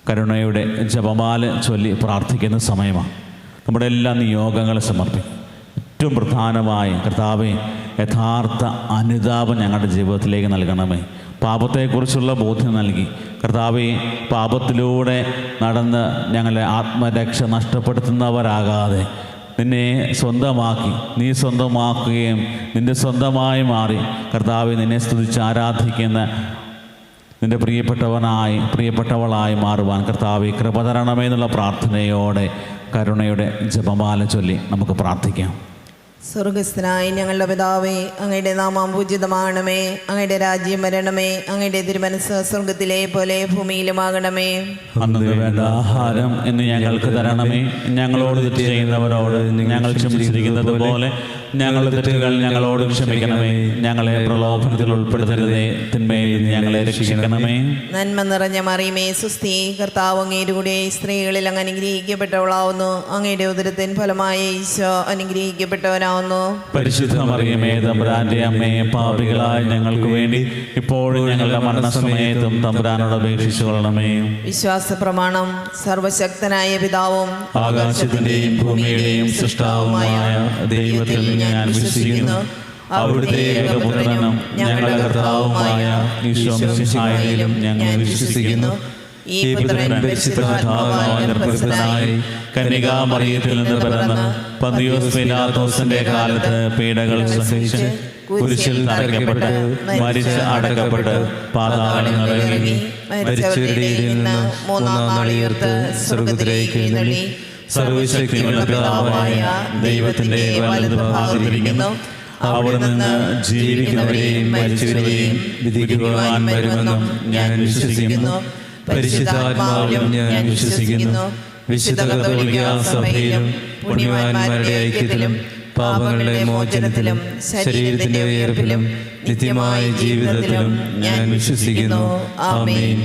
കരുണയുടെ ജപമാല ചൊല്ലി പ്രാർത്ഥിക്കുന്ന സമയമാണ്. നമ്മുടെ എല്ലാ നിയോഗങ്ങളും സമർപ്പിക്കും. ഏറ്റവും പ്രധാനമായ കർത്താവേ, യഥാർത്ഥ അനുതാപം ഞങ്ങളുടെ ജീവിതത്തിലേക്ക് നൽകണമേ. പാപത്തെക്കുറിച്ചുള്ള ബോധ്യം നൽകി കർത്താവേ, പാപത്തിലൂടെ നടന്ന് ഞങ്ങളെ ആത്മരക്ഷ നഷ്ടപ്പെടുത്തുന്നവരാകാതെ നിന്നെ സ്വന്തമാക്കി, നീ സ്വന്തമാക്കുകയും നിൻ്റെ സ്വന്തമായി മാറി കർത്താവെ നിന്നെ സ്തുതിച്ച് ആരാധിക്കുന്ന നിൻ്റെ പ്രിയപ്പെട്ടവളായി മാറുവാൻ കർത്താവെ കൃപ തരണമേ എന്നുള്ള പ്രാർത്ഥനയോടെ കരുണയുടെ ജപമാല ചൊല്ലി നമുക്ക് പ്രാർത്ഥിക്കാം. സ്വർഗസ്ഥനായ ഞങ്ങളുടെ പിതാവേ, അങ്ങയുടെ നാമം പൂജിതമാകണമേ. അങ്ങയുടെ രാജ്യം വരണമേ. അങ്ങയുടെ തിരുമനസ്സ് സ്വർഗത്തിലെ പോലെ ഭൂമിയിലുമാകണമേ. അന്ന് വേണ്ട ആഹാരം ഇന്ന് ഞങ്ങൾക്ക് തരണമേ. ഞങ്ങളോട് തെറ്റ് ചെയ്യുന്നവരോട് ഞങ്ങൾ ക്ഷമിച്ചിരിക്കുന്നത് പോലെ ഞങ്ങളുടെ തെറ്റുകൾ ഞങ്ങളോട് ക്ഷമിക്കണമേ. ഞങ്ങളെ പ്രലോഭനത്തിൽ ഉൾപ്പെടുത്തരുതേ, തിന്മയിൽ ഞങ്ങളെ രക്ഷിക്കണമേ. നന്മ നിറഞ്ഞ മറിയമേ, സുസ്ഥി, കർത്താവ് അങ്ങയുടെ കൂടെ സ്ത്രീകളിൽ അങ്ങ് അനുഗ്രഹിക്കപ്പെട്ടവളാവുന്നു. അങ്ങയുടെ ഉദരത്തിൻ ഫലമായ ഈശോ അനുഗ്രഹിക്കപ്പെട്ടവനാവുന്നു. പരിശുദ്ധ മറിയമേ, തമ്പുരാന്റെ അമ്മേ, പാപികളായ ഞങ്ങൾക്ക് വേണ്ടി ഇപ്പോഴും ഞങ്ങളുടെ മരണസമയത്തും തമ്പുരാനോട് അപേക്ഷിച്ചു കൊള്ളണമേ. വിശ്വാസ പ്രമാണം. സർവശക്തനായ പിതാവും ആകാശത്തിന്റെയും ഭൂമിയുടെയും സൃഷ്ടാവുമായ ദൈവത്തിൽ ഞാൻ വിശ്വസിക്കുന്നു. അവിടുത്തെ ഏകപുത്രനും ഞങ്ങളുടെ കർത്താവുമായ ഈശോ മിശിഹായിലും ഞങ്ങൾ വിശ്വസിക്കുന്നു. ഈ പുത്രൻ ഗർഭസ്ഥനായി കന്യകാമറിയത്തിൽ നിന്ന് പിറന്ന് പന്തിയോസ് പീലാത്തോസിന്റെ കാലത്ത് പീഡകൾ സഹിച്ച് കുരിശിൽ തറയ്ക്കപ്പെട്ട് മരിച്ച് അടക്കപ്പെട്ട് പാതാളങ്ങളിൽ ഇറങ്ങി മരിച്ചവരുടെ ഇടയിൽ നിന്ന് മൂന്നാം നാൾ ഉയർത്ത് സ്വർഗ്ഗത്തിലേക്ക് എഴുന്നള്ളി സർവശക്തിയുള്ള പിതാവായ ദൈവത്തിന്റെ വലതുഭാഗത്തിരിക്കുന്നു. അവിടെ നിന്ന് ജീവിക്കുന്നവരെയും മരിച്ചവരെയും വിധിക്കുവാൻ വരുമെന്നും ഞാൻ വിശ്വസിക്കുന്നു. പരിശുദ്ധാത്മാവിലും ഞാൻ വിശ്വസിക്കുന്നു. വിശുദ്ധ കത്തോലിക്ക സഭയിലും പുണ്യവാന്മാരുടെ ഐക്യത്തിലും പാപങ്ങളുടെ മോചനത്തിലും ശരീരത്തിന്റെ ഉയർപ്പിലും നിത്യമായ ജീവിതത്തിലും ഞാൻ വിശ്വസിക്കുന്നു. ആമേൻ.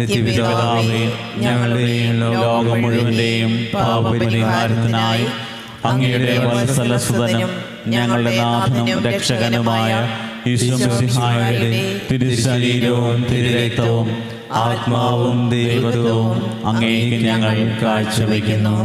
നിത്യപിതാവേ, ഞങ്ങളുടെയും ലോകം മുഴുവന്റെയും പാപപരിഹാരത്തിനായി അങ്ങയുടെ വത്സലസുതനും ഞങ്ങളുടെ നാഥനും രക്ഷകനുമായ ഈശോ മിശിഹായുടെ തിരുശരീരവും തിരുരക്തവും ആത്മാവും ദൈവത്വവും അങ്ങേക്ക് ഞങ്ങൾ കാഴ്ചവെക്കുന്നു.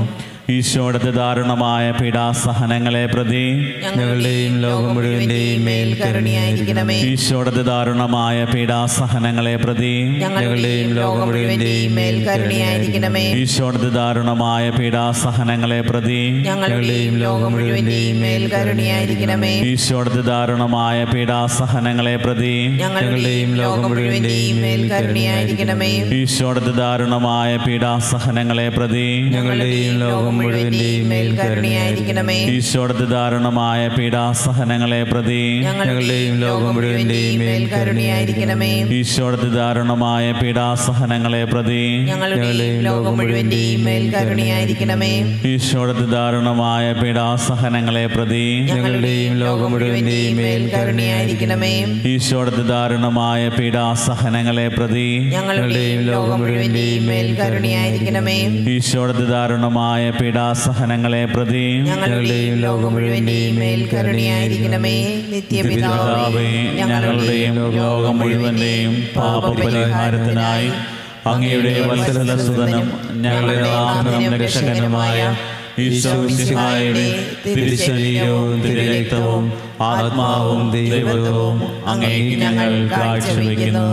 ഈശോയുടെ ദാരുണമായ പീഡാസഹനങ്ങളെ പ്രതി ഞങ്ങളുടെയും ലോകം മുഴുവന്റെയും മേൽ കരുണയായിരിക്കണമേ. ഈശോയുടെ ദാരുണമായ പീഡാസഹനങ്ങളെ പ്രതി ഞങ്ങളുടെയും ലോകം മുഴുവന്റെയും മേൽ കരുണയായിരിക്കണമേ. ഈശോയുടെ ദാരുണമായ പീഡാസഹനങ്ങളെ പ്രതി ഞങ്ങളുടെയും ലോകം മുഴുവന്റെയും മേൽ കരുണയായിരിക്കണമേ. ഈശോയുടെ ദാരുണമായ പീഡാസഹനങ്ങളെ പ്രതി ഞങ്ങളുടെയും ലോകം മുഴുവന്റെയും മേൽ കരുണയായിരിക്കണമേ. ഈശോയുടെ ദാരുണമായ പീഡാസഹനങ്ങളെ പ്രതി ഞങ്ങളുടെയും ലോകം മുഴുവന്റെയും മേൽ കരുണയായിരിക്കണമേ. ഈശോയുടെ ദാരുണമായ പീഡാസഹനങ്ങളെ പ്രതി ഞങ്ങളുടെയും ലോകം മുഴുവന്റെയും മേൽ കരുണയായിരിക്കണമേ. ഈശോയുടെ ദാരുണമായ പീഡാസഹനങ്ങളെ പ്രതി ഞങ്ങളുടെയും ലോകം മുഴുവന്റെയും മേൽ കരുണയായിരിക്കണമേ. ഈശോയുടെ ദാരുണമായ പീഡാസഹനങ്ങളെ പ്രതി ഞങ്ങളുടെയും ലോകം മുഴുവന്റെയും മേൽ കരുണയായിരിക്കണമേ. ഈശോയുടെ ദാരുണമായ പീഡാസഹനങ്ങളെ പ്രതി ഞങ്ങളുടെയും ലോകം മുഴുവന്റെയും മേൽ കരുണയായിരിക്കണമേ. ഈശോയുടെ ദാരുണമായ പീഡാസഹനങ്ങളെ പ്രതി ഞങ്ങളുടെയും ലോകം മുഴുവന്റെയും മേൽ കരുണയായിരിക്കണമേ. നിത്യപിതാവേ, ഞങ്ങളുടെയും ലോകം മുഴുവന്റെയും പാപപരിഹാരത്തിനായി അങ്ങയുടെ വത്സലസുതനും ഞങ്ങളുടെ നാഥനും രക്ഷകനുമായ ഈശോ മിശിഹായുടെ തിരുശരീരവും തിരുരക്തവും ആത്മാവും ദൈവത്വവും അങ്ങേക്ക് ഞങ്ങൾ കാഴ്ചവെക്കുന്നു.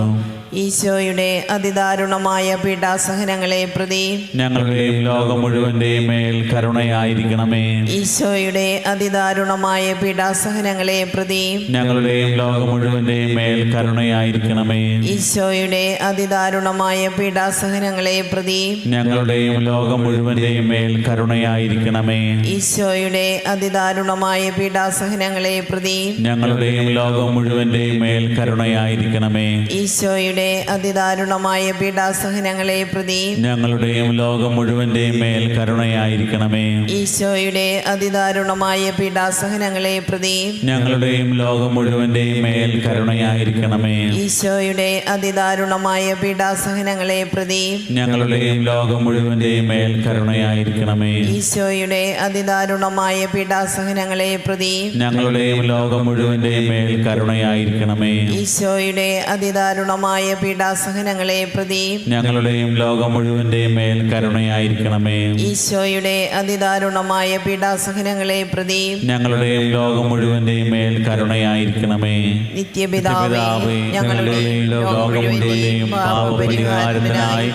ഈശോയുടെ അതിദാരുണമായ പീഡാസഹനങ്ങളെ പ്രതി ഞങ്ങളുടെയും ലോകം മുഴുവന്റെയും മേൽ കരുണയായിരിക്കണമേ. ഈശോയുടെ അതിദാരുണമായ പീഡാസഹനങ്ങളെ പ്രതി ഞങ്ങളുടെയും ലോകം മുഴുവന്റെയും മേൽ കരുണയായിരിക്കണമേ. ഈശോയുടെ അതിദാരുണമായ പീഡാസഹനങ്ങളെ പ്രതി ഞങ്ങളുടെയും ലോകം മുഴുവന്റെയും മേൽ കരുണയായിരിക്കണമേ. ഈശോയുടെ അതിദാരുണമായ പീഡാസഹനങ്ങളെ പ്രതി ഞങ്ങളുടെയും ലോകം മുഴുവന്റെയും മേൽ കരുണയായിരിക്കണമേ. ഈശോയുടെ അതിദാരുണമായ പീഡാസഹനങ്ങളെ പ്രതി ഞങ്ങളുടെയും ലോകം മുഴുവന്റെയും മേൽ കരുണയായിരിക്കണമേ. ഈശോയുടെ അതിദാരുണമായ പീഡാസഹനങ്ങളെ പ്രതി ഞങ്ങളുടെയും ലോകം മുഴുവന്റെയും മേൽ കരുണയായിരിക്കണമേ. ഈശോയുടെ അതിദാരുണമായ പീഡാസഹനങ്ങളെ പ്രതി ഞങ്ങളുടെയും ലോകം മുഴുവന്റെയും മേൽ കരുണയായിരിക്കണമേ. ഈശോയുടെ അതിദാരുണമായ പീഡാസഹനങ്ങളെ പ്രതി ഞങ്ങളുടെയും ലോകം മുഴുവന്റെയും മേൽ കരുണയായിരിക്കണമേ. ഈശോയുടെ അതിദാരുണമായ പീഡാസഹനങ്ങളെ പ്രതി ഞങ്ങളുടെയും ലോകം മുഴുവന്റെയും മേൽ കരുണയായിരിക്കണമേ. ഈശോയുടെ അതിദാരുണമായ പീഡാസഹനങ്ങളെ പ്രതി ഞങ്ങളുടെയും ലോകം മുഴുവന്റെയും മേൽ കരുണയായിരിക്കണമേ. നിത്യപിതാവേ, ഞങ്ങളുടെയും ലോകം മുഴുവന്റെയും പാപപരിഹാരത്തിനായി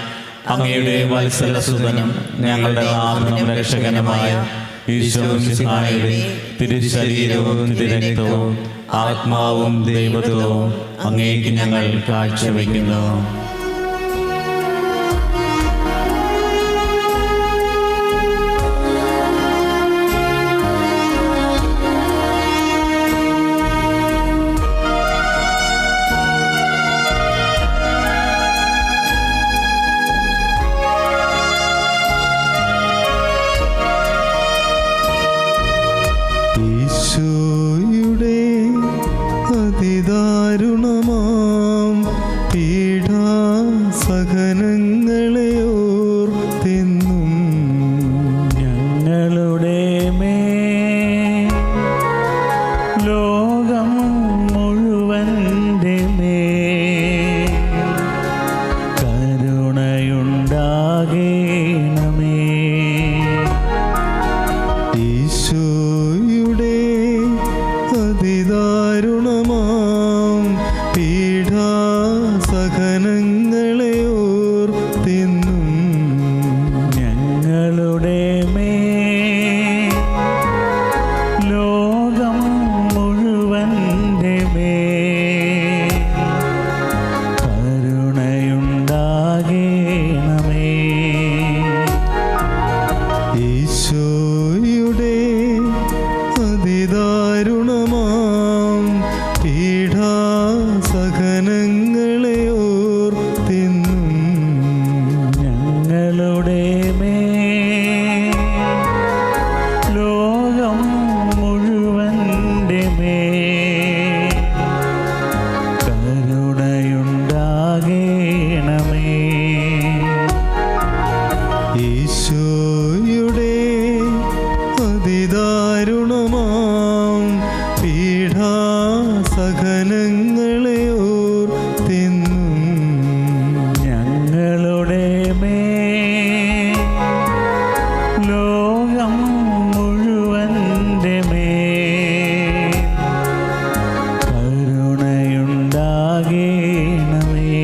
അങ്ങയുടെ വത്സലസുതനും ഞങ്ങളുടെ നാഥനും രക്ഷകനുമായ ഈശോമിശിഹായുടെ തിരുശരീരവും തിരുരക്തവും ആത്മാവും ദൈവത്വവും അങ്ങേക്ക് ഞങ്ങൾ കാഴ്ചവെക്കുന്നു. ഈശോയുടെ അതിദാരുണമാം പീഡാസഹനങ്ങളെ ഓർത്തെന്നും ഞങ്ങളുടെ മേൽ ലോകം മുഴുവന്റെ മേൽ കരുണയുണ്ടാകേണമേ. ഈശോയുടെ അതിദാരുണമാം പീഡാസഹനങ്ങളെ ഓർത്തെന്നും ഞങ്ങളുടെ മേൽ ലോകം മുഴുവന്റെ മേൽ കരുണയുണ്ടാകേണമേ. ഈശോയുടെ അതിദാരുണമാം പീഡാസഹനങ്ങളെ ഓർത്തെന്നും ഞങ്ങളുടെ മേൽ ലോകം മുഴുവന്റെ മേൽ കരുണയുണ്ടാകേണമേ. ഈശോയുടെ അതിദാരുണമാം പീഡാസഹനങ്ങളെ ഓർത്തെന്നും ഞങ്ങളുടെ മേൽ ലോകം മുഴുവന്റെ മേൽ കരുണയുണ്ടാകേണമേ.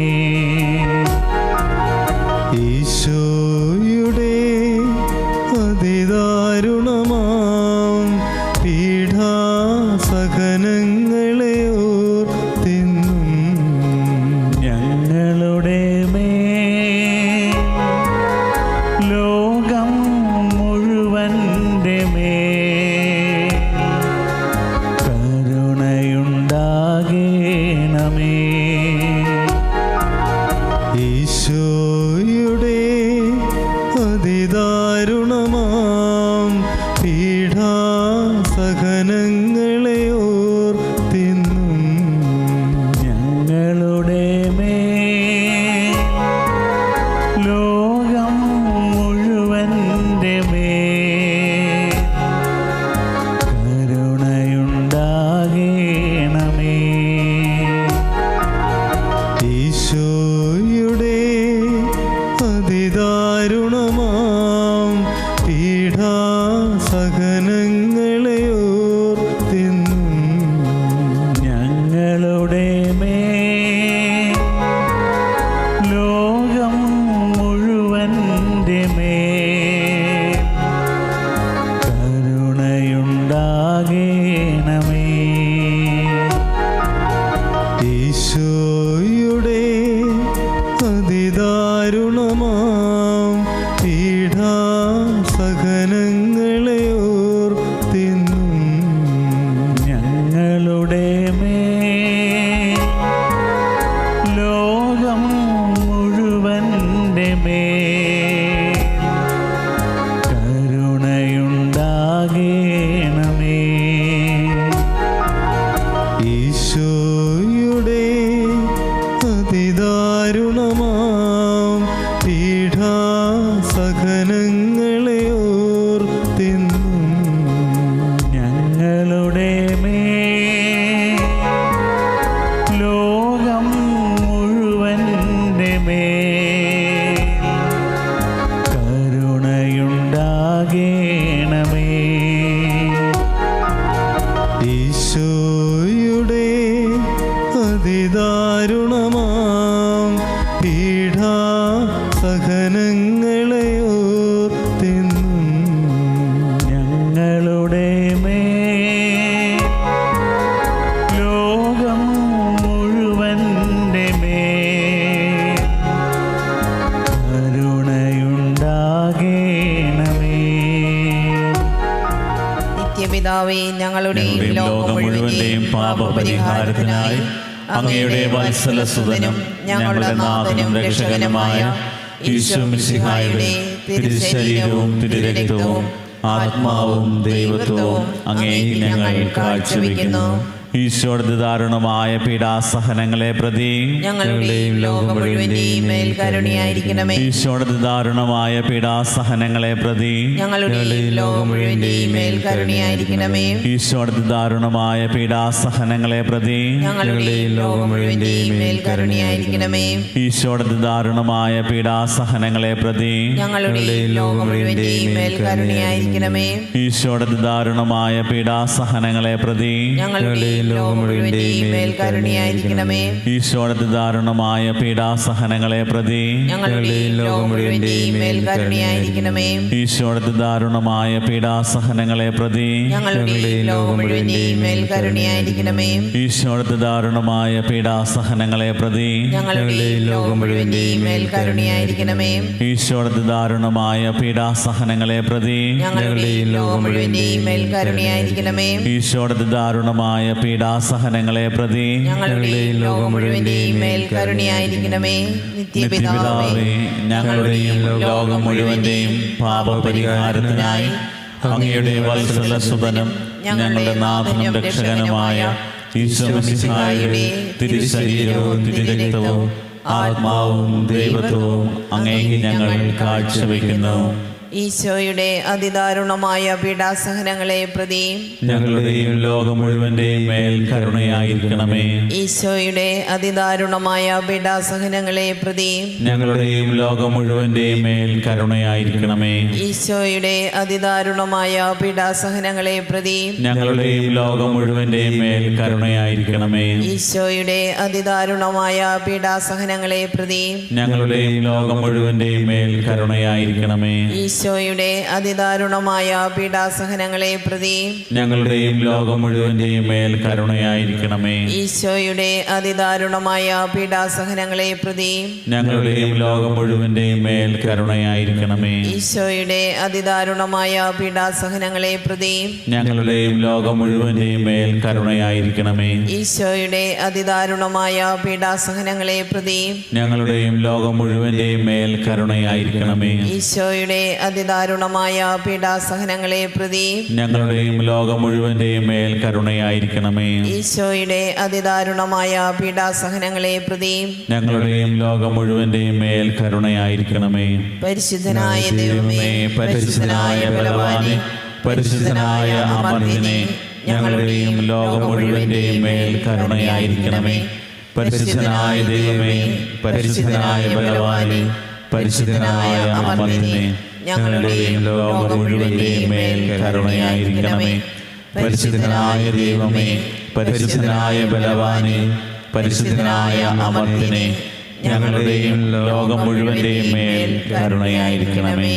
ഈശോയുടെ അതിദാരുണമാം പീഡാസഹനങ്ങളെ ഓർത്തെന്നും ഞങ്ങളുടെ മേൽ ലോകം മുഴുവന്റെ മേൽ കരുണയുണ്ടാകേണമേ. ഈശോയുടെ അതിദാരുണമാം പീഡാസഹനങ്ങളെ ഓർത്തെന്നും ഞങ്ങളുടെ മേൽ ലോകം മുഴുവന്റെ മേൽ കരുണയുണ്ടാകേണമേ. ഈശോയുടെ അതിദാരുണമാം പീഡാസഹനങ്ങളെ ഓർത്തെന്നും ഞങ്ങളുടെ മേൽ ലോകം മുഴുവന്റെ മേൽ കരുണയുണ്ടാകേണമേ. ഈശോയുടെ അതിദാരുണമാം പീഡാസഹനങ്ങളെ ഓർത്തെന്നും ഞങ്ങളുടെ മേൽ ലോകം മുഴുവന്റെ മേൽ കരുണയുണ്ടാകേണമേ. ഈശോയുടെ അതിദാരുണമാം പീഡാസഹനങ്ങളെ ഓർത്തെന്നും ഞങ്ങളുടെ മേൽ ലോകം മുഴുവൻ നിത്യപിതാവേ, ഞങ്ങളുടെയും ലോകം മുഴുവന്റെയും പാപപരിഹാരത്തിനായി അങ്ങയുടെ വത്സലസുതനും ഞങ്ങളുടെ നാഥനും രക്ഷകനുമായ ഈശോമിശിഹായുടെ തിരുശരീരവും തിരുരക്തവും ആത്മാവും ദൈവത്വവും അങ്ങേക്ക് ഞങ്ങൾ കാഴ്ചവെക്കുന്നു. ഈശോയുടെ ദാരുണമായ പീഡാസഹനങ്ങളെ പ്രതി ഞങ്ങളുടെയും ലോകം മുഴുവന്റെയും മേൽ കരുണയായിരിക്കണമേ. ഈശോയുടെ ദാരുണമായ പീഡാസഹനങ്ങളെ പ്രതി ഞങ്ങളുടെയും ലോകം മുഴുവന്റെയും മേൽ കരുണയായിരിക്കണമേ. ഈശോയുടെ ദാരുണമായ പീഡാസഹനങ്ങളെ പ്രതി ഞങ്ങളുടെയും ലോകം മുഴുവന്റെയും മേൽ കരുണയായിരിക്കണമേ. ഈശോയുടെ ദാരുണമായ പീഡാസഹനങ്ങളെ പ്രതി ഞങ്ങളുടെയും ലോകം മുഴുവന്റെയും മേൽ കരുണയായിരിക്കണമേ. ഈശോയുടെ ദാരുണമായ പീഡാസഹനങ്ങളെ പ്രതി ഞങ്ങളുടെയും ലോകം മുഴുവന്റെയും മേൽ കരുണയായിരിക്കണമേ. ഈശോയുടെ ദാരുണമായ പീഡാസഹനങ്ങളെ പ്രതി ഞങ്ങളുടെയും ലോകം മുഴുവന്റെയും മേൽ കരുണയായിരിക്കണമേ. ഈശോയുടെ ദാരുണമായ പീഡാസഹനങ്ങളെ പ്രതി ഞങ്ങളുടെയും ലോകം മുഴുവന്റെയും മേൽ കരുണയായിരിക്കണമേ. ഈശോയുടെ ദാരുണമായ പീഡാസഹനങ്ങളെ പ്രതി ഞങ്ങളുടെയും ലോകം മുഴുവന്റെയും മേൽ കരുണയായിരിക്കണമേ. ഈശോയുടെ ദാരുണമായ പീഡാസഹനങ്ങളെ പ്രതി ഞങ്ങളുടെയും ലോകം മുഴുവന്റെയും മേൽ കരുണയായിരിക്കണമേ. ഈശോയുടെ ദാരുണമായ പീഡാസഹനങ്ങളെ പ്രതി ഞങ്ങളുടെയും ലോകം മുഴുവന്റെയും മേൽ കരുണയായിരിക്കണമേ. നിത്യപിതാവേ, ഞങ്ങളുടെയും ലോകം മുഴുവന്റെയും പാപപരിഹാരത്തിനായി അങ്ങയുടെ വത്സലസുതനും ഞങ്ങളുടെ നാഥനും രക്ഷകനുമായ ഈശോമിശിഹായുടെ തിരുശരീരവും തിരുരക്തവും ആത്മാവും ദൈവത്വവും അങ്ങേക്ക് ഞങ്ങൾ കാഴ്ചവെക്കുന്നു. ഈശോയുടെ അതിദാരുണമായ പീഡാസഹനങ്ങളെ പ്രതി ഞങ്ങളുടെയും ലോകം മുഴുവന്റെയും മേൽ കരുണയായിരിക്കണമേ. ഈശോയുടെ അതിദാരുണമായ പീഡാസഹനങ്ങളെ പ്രതി ഞങ്ങളുടെയും ലോകം മുഴുവന്റെയും മേൽ കരുണയായിരിക്കണമേ. ഈശോയുടെ അതിദാരുണമായ പീഡാസഹനങ്ങളെ പ്രതി ഞങ്ങളുടെയും ലോകം മുഴുവന്റെയും മേൽ കരുണയായിരിക്കണമേ. ഈശോയുടെ അതിദാരുണമായ പീഡാസഹനങ്ങളെ പ്രതി ഞങ്ങളുടെയും ലോകം മുഴുവന്റെയും മേൽ കരുണയായിരിക്കണമേ. ഈശോയുടെ അതിദാരുണമായ പീഡാസഹനങ്ങളെ പ്രതി ഞങ്ങളുടെയും ലോകം മുഴുവന്റെയും മേൽ കരുണയായിരിക്കണമേ. ഈശോയുടെ അതിദാരുണമായ പീഡാസഹനങ്ങളെ പ്രതി ഞങ്ങളുടെയും ലോകം മുഴുവന്റെയും മേൽ കരുണയായിരിക്കണമേ. ഈശോയുടെ അതിദാരുണമായ പീഡാസഹനങ്ങളെ പ്രതി ഞങ്ങളുടെയും ലോകം മുഴുവന്റെയും മേൽ കരുണയായിരിക്കണമേ. ഈശോയുടെ അതിദാരുണമായ പീഡാസഹനങ്ങളെ പ്രതി ഞങ്ങളുടെയും ലോകം മുഴുവന്റെയും മേൽ കരുണയായിരിക്കണമേ. ഈശോയുടെ അതിദാരുണമായ പീഡാസഹനങ്ങളെ പ്രതി ഞങ്ങളുടെയും ലോകം മുഴുവന്റെയും മേൽ കരുണയായിരിക്കണമേ. ഈശോയുടെ അതിദാരുണമായ പീഡാസഹനങ്ങളെ പ്രതി ഞങ്ങളുടെയും ലോകം മുഴുവന്റെയും മേൽ കരുണയായിരിക്കണമേ. പരിശുദ്ധനായ ദൈവമേ, പരിശുദ്ധനായ ബലവാനേ, പരിശുദ്ധനായ അമർത്തിനെ ഞങ്ങളുടെയും ലോകം മുഴുവന്റെയും മേൽ കരുണയായിരിക്കണമേ. പരിശുദ്ധനായ ദൈവമേ, പരിശുദ്ധനായ ബലവാനേ, പരിശുദ്ധനായ അമർത്തിനെ ഞങ്ങളുടെയും ലോകം മുഴുവന്റെയും മേൽ കരുണയായിരിക്കണമേ. പരിശുദ്ധനായ ദൈവമേ, പരിശുദ്ധനായ ബലവാനേ, പരിശുദ്ധനായ അമർത്തിനെ ഞങ്ങളുടെയും ലോകം മുഴുവന്റെയും മേൽ കരുണയായിരിക്കണമേ.